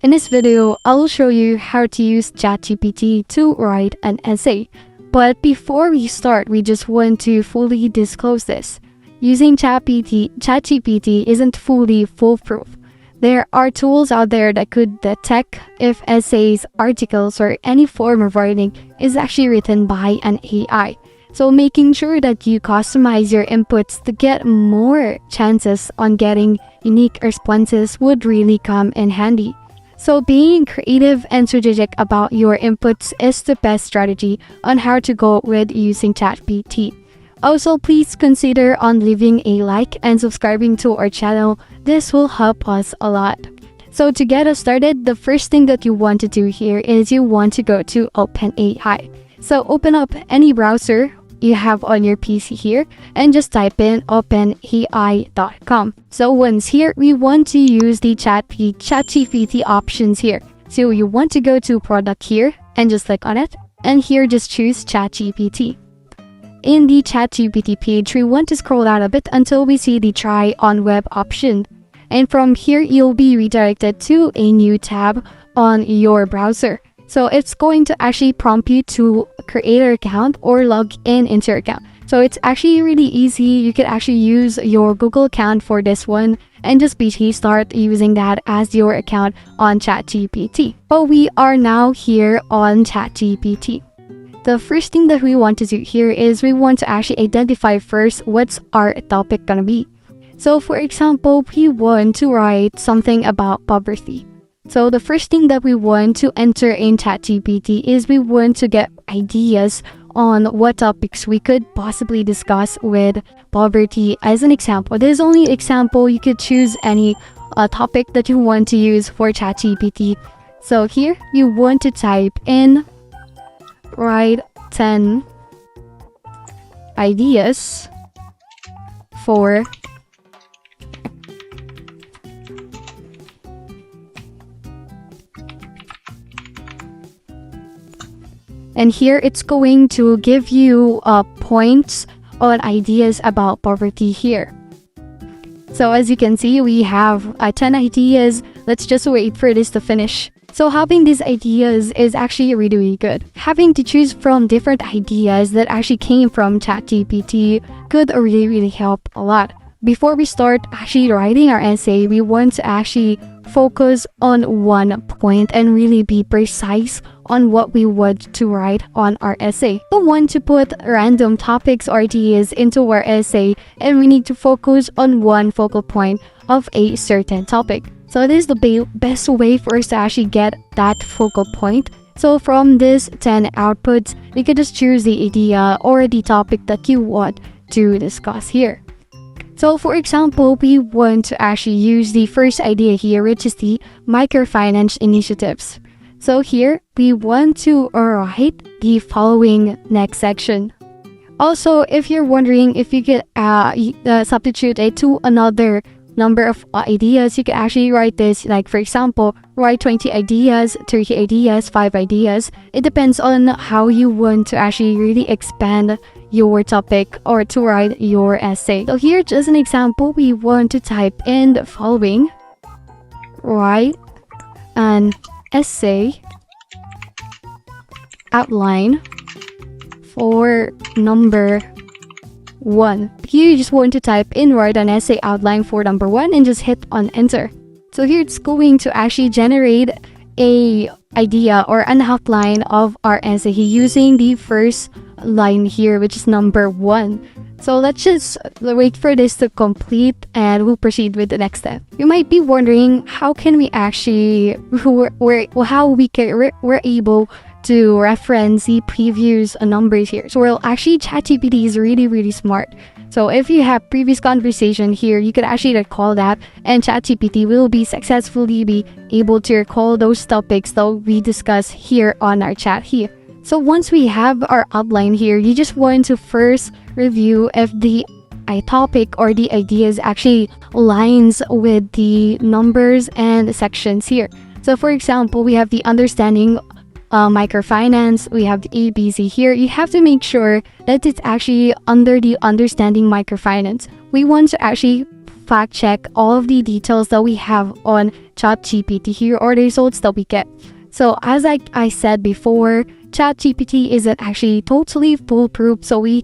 In this video, I'll show you how to use ChatGPT to write an essay. But before we start, we just want to fully disclose this. Using ChatGPT isn't fully foolproof. There are tools out there that could detect if essays, articles, or any form of writing is actually written by an AI. So making sure that you customize your inputs to get more chances on getting unique responses would really come in handy. So being creative and strategic about your inputs is the best strategy on how to go with using ChatGPT. Also, please consider on leaving a like and subscribing to our channel. This will help us a lot. So to get us started, the first thing that you want to do here is you want to go to OpenAI. So open up any browser you have on your PC here and just type in openai.com. So once here, we want to use the ChatGPT options here. So you want to go to product here and just click on it, and here just choose ChatGPT. In the ChatGPT page, we want to scroll down a bit until we see the try on web option. And from here, you'll be redirected to a new tab on your browser. So it's going to actually prompt you to create an account or log in into your account. So it's actually really easy. You could actually use your Google account for this one and just basically start using that as your account on ChatGPT. But we are now here on ChatGPT. The first thing that we want to do here is we want to actually identify first what's our topic gonna be. So for example, we want to write something about poverty. So the first thing that we want to enter in ChatGPT is we want to get ideas on what topics we could possibly discuss with poverty as an example. This is only an example. You could choose any topic that you want to use for ChatGPT. So here you want to type in write 10 ideas for and here it's going to give you points on ideas about poverty here. So as you can see, we have 10 ideas. Let's just wait for this to finish. So having these ideas is actually really, really good. Having to choose from different ideas that actually came from ChatGPT could really, really help a lot. Before we start actually writing our essay, we want to actually focus on one point and really be precise on what we want to write on our essay. We don't want to put random topics or ideas into our essay, and we need to focus on one focal point of a certain topic. So this is the best way for us to actually get that focal point. So from this 10 outputs, you can just choose the idea or the topic that you want to discuss here. So for example, we want to actually use the first idea here, which is the microfinance initiatives. So here, we want to write the following next section. Also, if you're wondering if you could substitute it to another number of ideas, you can actually write this, like for example, write 20 ideas, 30 ideas, 5 ideas. It depends on how you want to actually really expand your topic or to write your essay. So here, just an example, we want to type in the following: write an essay outline for number 1. Here you just want to type in write an essay outline for number 1 and just hit on enter. So here it's going to actually generate a idea or an outline of our essay using the first line here, which is number 1. So let's just wait for this to complete and we'll proceed with the next step. You might be wondering how can we actually we're able to reference the previous numbers here. So well, actually ChatGPT is really, really smart. So if you have previous conversation here, you could actually recall that, and ChatGPT will be successfully able to recall those topics that we discuss here on our chat here. So once we have our outline here, you just want to first review if the topic or the ideas actually aligns with the numbers and sections here. So for example, we have the understanding microfinance, we have the ABC here. You have to make sure that it's actually under the understanding microfinance. We want to actually fact check all of the details that we have on ChatGPT. Here are the results that we get. So as I said before, ChatGPT isn't actually totally foolproof, so we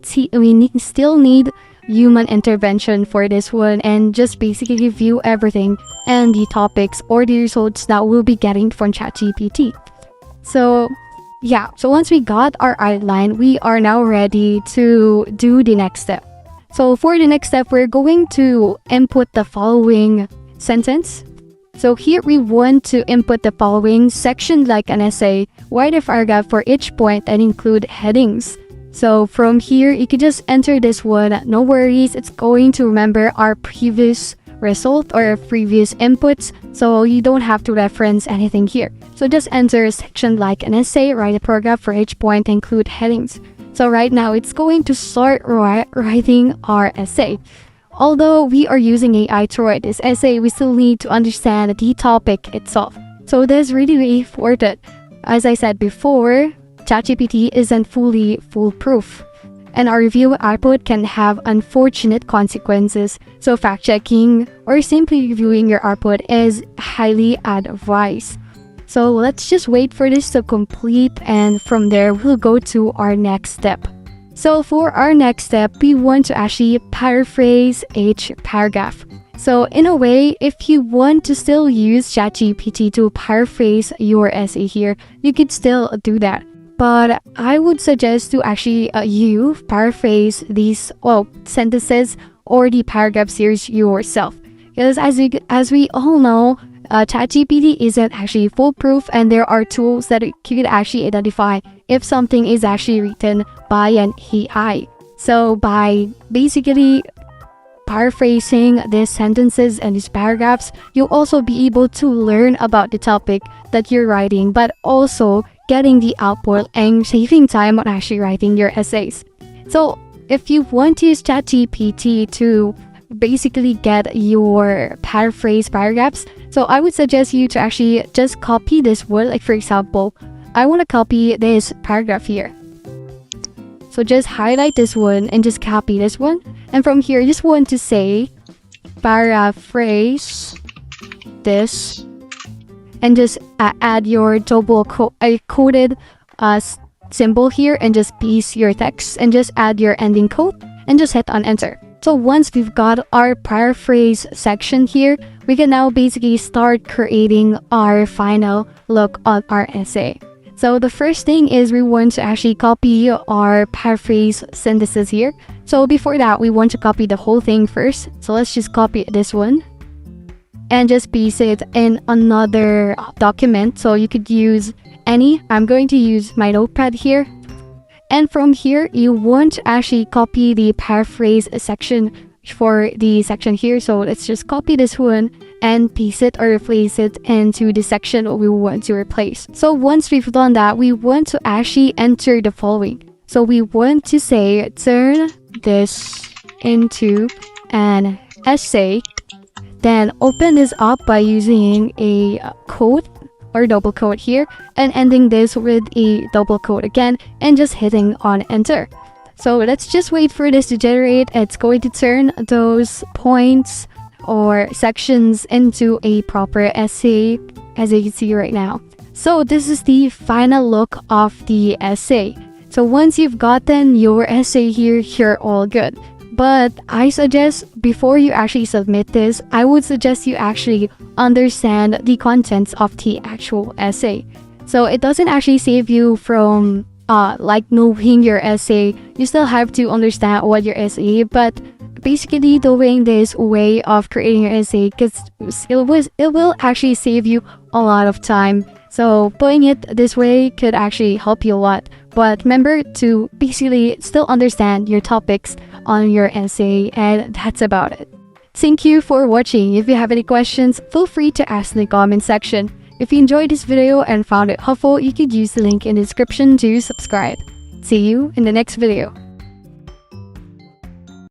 still need human intervention for this one, and just basically review everything and the topics or the results that we'll be getting from ChatGPT. So yeah, so once we got our outline, we are now ready to do the next step. So for the next step, we're going to input the following sentence. So here we want to input the following section like an essay, write a paragraph for each point and include headings. So from here, you can just enter this one. No worries, it's going to remember our previous result or our previous inputs, so you don't have to reference anything here. So just enter a section like an essay, write a paragraph for each point, include headings. So right now, it's going to start writing our essay. Although we are using AI to write this essay, we still need to understand the topic itself. So this is really important. As I said before, ChatGPT isn't fully foolproof, and our review output can have unfortunate consequences. So fact-checking or simply reviewing your output is highly advised. So let's just wait for this to complete, and from there we'll go to our next step. So for our next step, we want to actually paraphrase each paragraph. So in a way, if you want to still use ChatGPT to paraphrase your essay here, you could still do that. But I would suggest to actually you paraphrase these sentences or the paragraph series yourself. Because as we all know, ChatGPT isn't actually foolproof, and there are tools that could actually identify if something is actually written by an AI. So by basically paraphrasing these sentences and these paragraphs, you'll also be able to learn about the topic that you're writing, but also getting the output and saving time on actually writing your essays. So if you want to use ChatGPT to basically get your paraphrase paragraphs, so I would suggest you to actually just copy this word. Like for example, I want to copy this paragraph here. So just highlight this one and just copy this one. And from here, just want to say paraphrase this, and just add your double quoted symbol here, and just paste your text and just add your ending quote and just hit on enter. So once we've got our paraphrase section here, we can now basically start creating our final look on our essay. So the first thing is we want to actually copy our paraphrase sentences here. So before that, we want to copy the whole thing first. So let's just copy this one and just paste it in another document. So you could use any. I'm going to use my notepad here. And from here, you want to actually copy the paraphrase section for the section here. So let's just copy this one and paste it or replace it into the section we want to replace. So once we've done that, we want to actually enter the following. So we want to say, turn this into an essay. Then open this up by using a quote or double quote here, and ending this with a double quote again, and just hitting on enter. So let's just wait for this to generate. It's going to turn those points or sections into a proper essay, as you can see right now. So this is the final look of the essay. So once you've gotten your essay here, you're all good. But I suggest before you actually submit this, I would suggest you actually understand the contents of the actual essay. So it doesn't actually save you from like knowing your essay. You still have to understand what your essay is, but basically doing this way of creating your essay, because it will actually save you a lot of time. So putting it this way could actually help you a lot. But remember to basically still understand your topics on your essay, and that's about it. Thank you for watching. If you have any questions, feel free to ask in the comment section. If you enjoyed this video and found it helpful, you could use the link in the description to subscribe. See you in the next video.